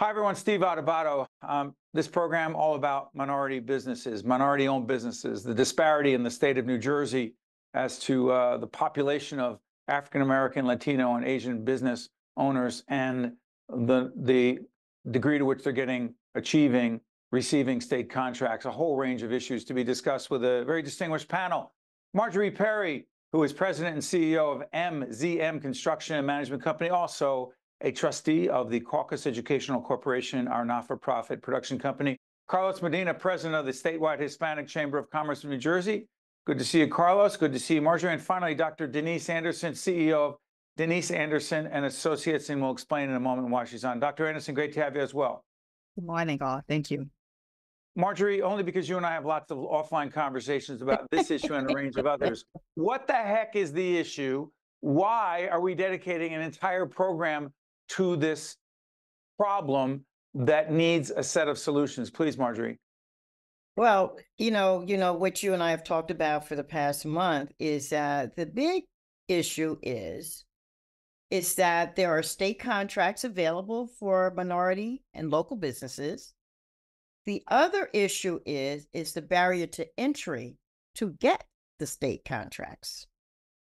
Hi, everyone. Steve Adubato. This program all about minority businesses, minority-owned businesses, the disparity in the state of New Jersey as to the population of African-American, Latino, and Asian business owners, and the degree to which they're receiving state contracts. A whole range of issues to be discussed with a very distinguished panel. Marjorie Perry, who is president and CEO of MZM Construction and Management Company, also a trustee of the Caucus Educational Corporation, our not-for-profit production company. Carlos Medina, president of the Statewide Hispanic Chamber of Commerce of New Jersey. Good to see you, Carlos. Good to see you, Marjorie. And finally, Dr. Denise Anderson, CEO of Denise Anderson and Associates, and we'll explain in a moment why she's on. Dr. Anderson, great to have you as well. Good morning, all. Thank you. Marjorie, only because you and I have lots of offline conversations about this issue and a range of others. What the heck is the issue? Why are we dedicating an entire program to this problem that needs a set of solutions? Please, Marjorie. Well, you know what you and I have talked about for the past month is that the big issue is that there are state contracts available for minority and local businesses. The other issue is the barrier to entry to get the state contracts.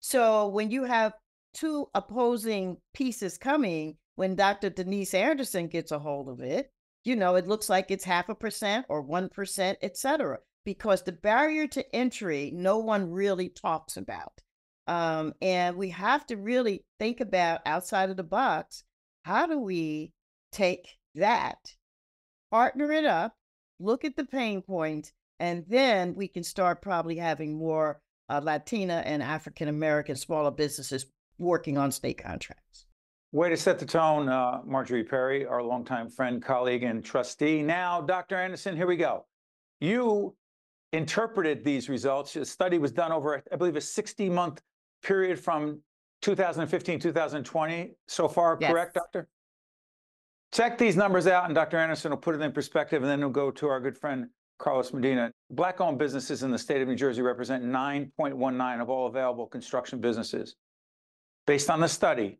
So when you have two opposing pieces coming, when Dr. Denise Anderson gets a hold of it, it looks like it's 0.5% or 1%, et cetera, because the barrier to entry, no one really talks about. And we have to really think about outside of the box. How do we take that, partner it up, look at the pain points, and then we can start probably having more Latina and African-American smaller businesses working on state contracts. Way to set the tone, Marjorie Perry, our longtime friend, colleague, and trustee. Now, Dr. Anderson, here we go. You interpreted these results. The study was done over, I believe, a 60-month period from 2015, 2020 so far, yes. Correct, Doctor? Check these numbers out, and Dr. Anderson will put it in perspective, and then we'll go to our good friend, Carlos Medina. Black-owned businesses in the state of New Jersey represent 9.19 of all available construction businesses. Based on the study,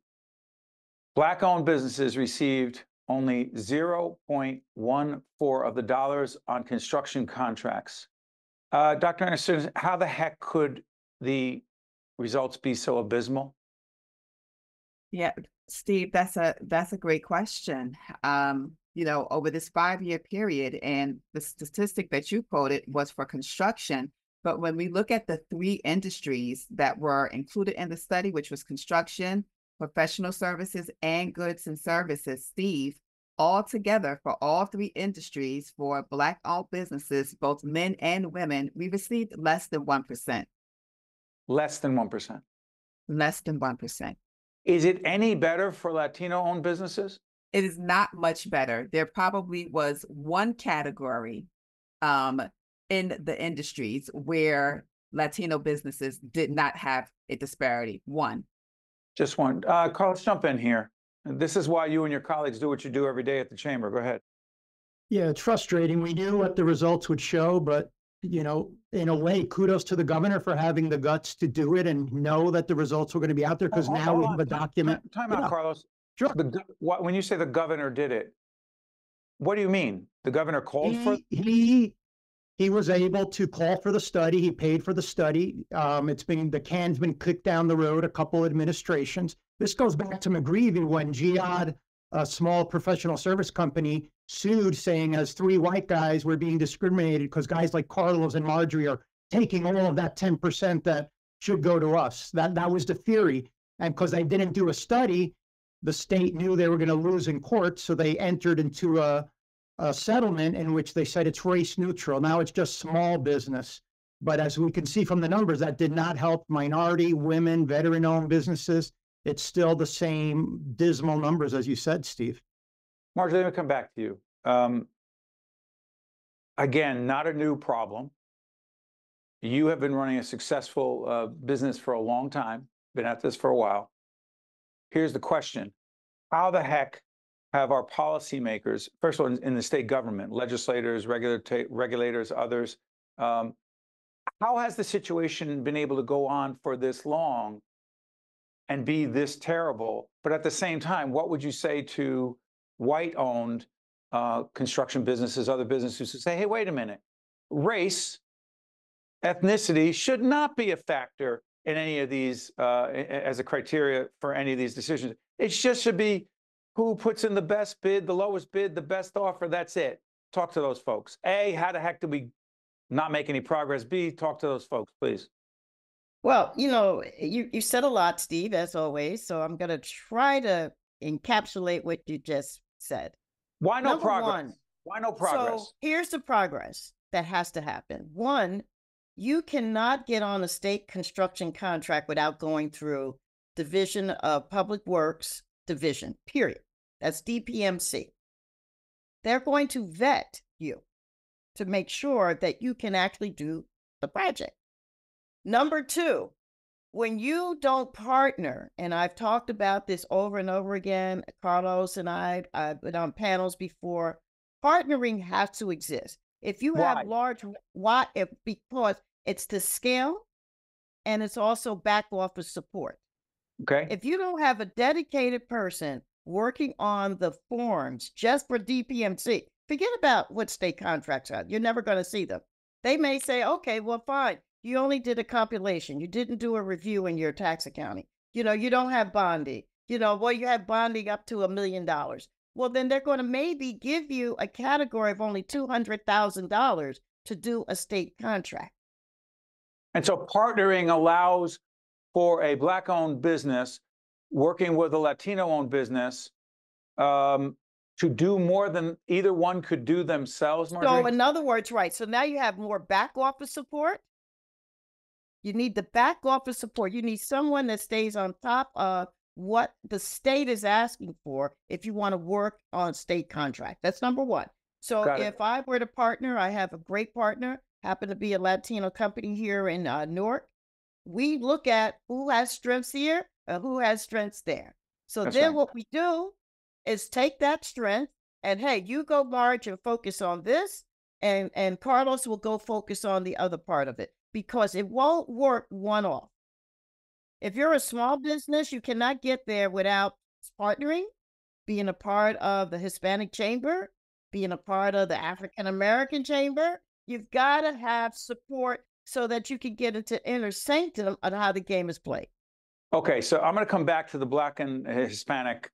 Black-owned businesses received only 0.14 of the dollars on construction contracts. Dr. Anderson, how the heck could the results be so abysmal? Yeah, Steve, that's a great question. Over this 5-year period, and the statistic that you quoted was for construction. But when we look at the 3 industries that were included in the study, which was construction, professional services, and goods and services, Steve, all together for all 3 industries for Black-owned businesses, both men and women, we received less than 1%. Less than 1%? Less than 1%. Is it any better for Latino-owned businesses? It is not much better. There probably was one category in the industries where Latino businesses did not have a disparity. One. Just one. Carl, let's jump in here. This is why you and your colleagues do what you do every day at the chamber. Go ahead. Yeah, it's frustrating. We knew what the results would show, but, in a way, kudos to the governor for having the guts to do it and know that the results were going to be out there, because now we have a document. Time out, Carlos. Sure. When you say the governor did it, what do you mean? The governor called for? He was able to call for the study. He paid for the study. The can's been kicked down the road a couple administrations. This goes back to McGreevy when Jihad, a small professional service company, sued, saying as 3 white guys were being discriminated because guys like Carlos and Marjorie are taking all of that 10% that should go to us. That was the theory. And because they didn't do a study, the state knew they were going to lose in court, so they entered into a settlement in which they said it's race neutral. Now it's just small business. But as we can see from the numbers, that did not help minority, women, veteran-owned businesses. It's still the same dismal numbers, as you said, Steve. Marjorie, let me come back to you. Again, not a new problem. You have been running a successful business for a long time, been at this for a while. Here's the question. How the heck have our policymakers, first of all, in the state government, legislators, regulators, others, how has the situation been able to go on for this long and be this terrible? But at the same time, what would you say to white-owned construction businesses, other businesses who say, hey, wait a minute, race, ethnicity should not be a factor in any of these as a criteria for any of these decisions. It just should be who puts in the best bid, the lowest bid, the best offer. That's it. Talk to those folks. A, how the heck do we not make any progress? B, talk to those folks, please. Well, you said a lot, Steve, as always. So I'm going to try to encapsulate what you just said. Why no Number progress? one, Why no progress? So here's the progress that has to happen. One, you cannot get on a state construction contract without going through Division of Public Works Division, period. That's DPMC. They're going to vet you to make sure that you can actually do the project. Number two, when you don't partner, and I've talked about this over and over again, Carlos and I've been on panels before, partnering has to exist. If you have because it's the scale and it's also back office support. Okay. If you don't have a dedicated person working on the forms just for DPMC, forget about what state contracts are. You're never going to see them. They may say, okay, well, fine. You only did a compilation. You didn't do a review in your tax accounting. You don't have bonding. You have bonding up to $1 million. Well, then they're going to maybe give you a category of only $200,000 to do a state contract. And so partnering allows for a Black-owned business working with a Latino-owned business to do more than either one could do themselves, Marjorie? So in other words, right. So now you have more back office support. You need the back office support. You need someone that stays on top of what the state is asking for if you want to work on state contract. That's number one. So if I were to partner, I have a great partner, happen to be a Latino company here in Newark. We look at who has strengths here and who has strengths there. So then what we do is take that strength and, hey, you go large and focus on this, and Carlos will go focus on the other part of it, because it won't work one-off. If you're a small business, you cannot get there without partnering, being a part of the Hispanic chamber, being a part of the African American chamber. You've got to have support so that you can get into inner sanctum on how the game is played. Okay, so I'm going to come back to the Black and Hispanic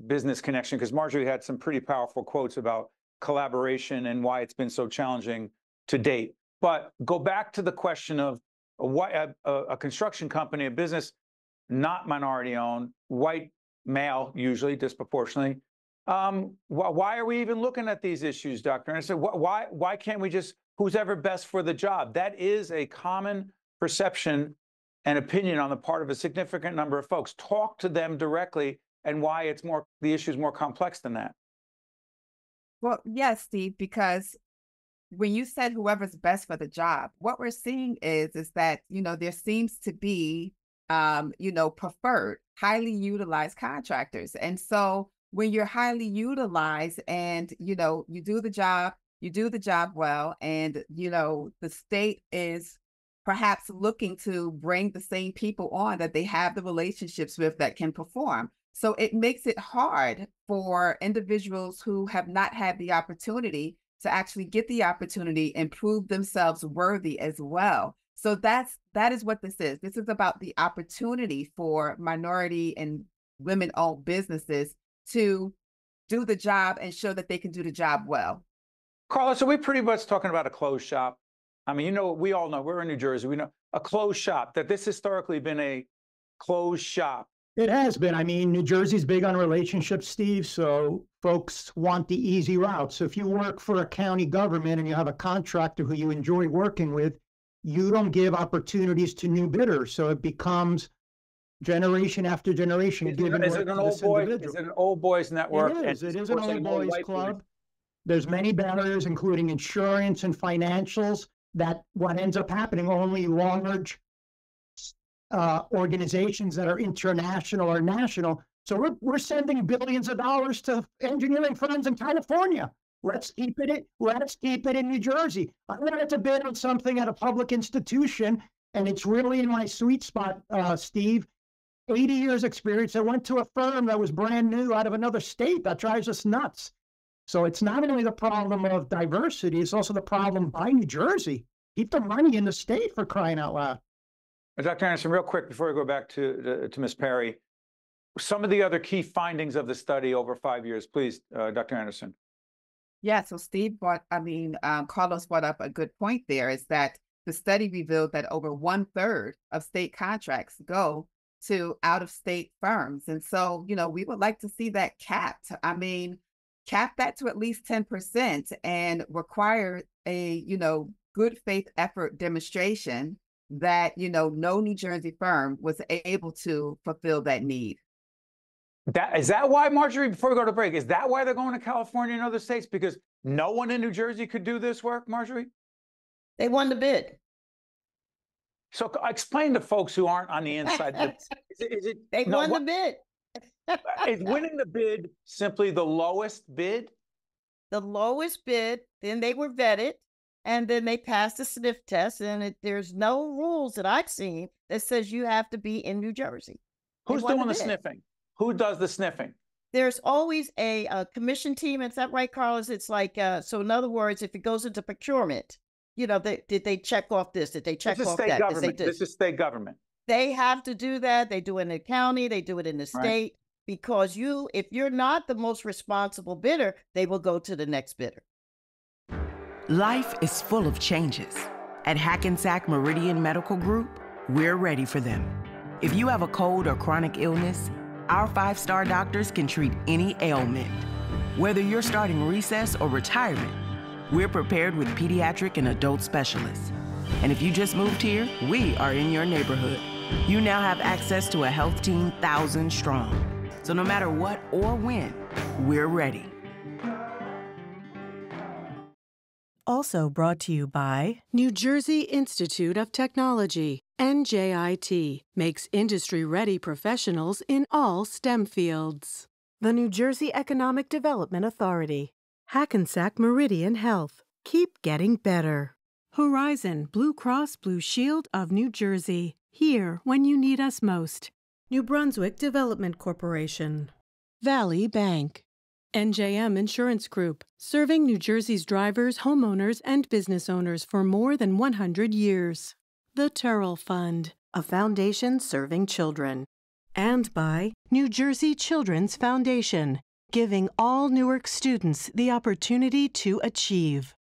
business connection, because Marjorie had some pretty powerful quotes about collaboration and why it's been so challenging to date. But go back to the question of why a construction company, a business not minority owned, white male, usually disproportionately. Why are we even looking at these issues, Doctor? And I said, why can't we just, who's ever best for the job? That is a common perception and opinion on the part of a significant number of folks. Talk to them directly, and why it's more, the issue is more complex than that. Well, yes, Steve, because when you said whoever's best for the job, what we're seeing is that, there seems to be, preferred, highly utilized contractors. And so when you're highly utilized and, you do the job well, and, the state is perhaps looking to bring the same people on that they have the relationships with that can perform. So it makes it hard for individuals who have not had the opportunity to actually get the opportunity and prove themselves worthy as well. So that is what this is. This is about the opportunity for minority and women-owned businesses to do the job and show that they can do the job well. Carlos, are we pretty much talking about a closed shop? I mean, we all know, we're in New Jersey, we know a closed shop, that this historically been a closed shop. It has been. I mean, New Jersey's big on relationships, Steve, so folks want the easy route. So if you work for a county government and you have a contractor who you enjoy working with, you don't give opportunities to new bidders. So it becomes generation after generation. Is it an old boys network? It is an old boys club. There's many barriers, including insurance and financials, that what ends up happening, only large organizations that are international or national. So we're sending billions of dollars to engineering firms in California. Let's keep it in New Jersey. I wanted to bid on something at a public institution, and it's really in my sweet spot, Steve. 80 years experience. I went to a firm that was brand new out of another state. That drives us nuts. So it's not only the problem of diversity, it's also the problem by New Jersey. Keep the money in the state, for crying out loud. Dr. Anderson, real quick before we go back to Ms. Perry, some of the other key findings of the study over 5 years, please, Dr. Anderson. Yeah, so Carlos brought up a good point there, is that the study revealed that over 1/3 of state contracts go to out-of-state firms. And so, we would like to see that capped. Cap that to at least 10% and require a, good faith effort demonstration that, no New Jersey firm was able to fulfill that need. Is that why, Marjorie, before we go to break, is that why they're going to California and other states? Because no one in New Jersey could do this work, Marjorie? They won the bid. So explain to folks who aren't on the inside. They won the bid. Is winning the bid simply the lowest bid? The lowest bid, then they were vetted, and then they passed the sniff test, and there's no rules that I've seen that says you have to be in New Jersey. Who's doing the sniffing? Who does the sniffing? There's always a commission team. Is that right, Carlos? It's like, so in other words, if it goes into procurement, did they check off this? Did they check off that? This is state government. They have to do that. They do it in the county. They do it in the state. Because if you're not the most responsible bidder, they will go to the next bidder. Life is full of changes. At Hackensack Meridian Medical Group, we're ready for them. If you have a cold or chronic illness, our 5-star doctors can treat any ailment. Whether you're starting recess or retirement, we're prepared with pediatric and adult specialists. And if you just moved here, we are in your neighborhood. You now have access to a health team 1,000 strong. So no matter what or when, we're ready. Also brought to you by New Jersey Institute of Technology, NJIT, makes industry-ready professionals in all STEM fields. The New Jersey Economic Development Authority, Hackensack Meridian Health, keep getting better. Horizon Blue Cross Blue Shield of New Jersey, here when you need us most. New Brunswick Development Corporation, Valley Bank, NJM Insurance Group, serving New Jersey's drivers, homeowners, and business owners for more than 100 years. The Turrell Fund, a foundation serving children. And by New Jersey Children's Foundation, giving all Newark students the opportunity to achieve.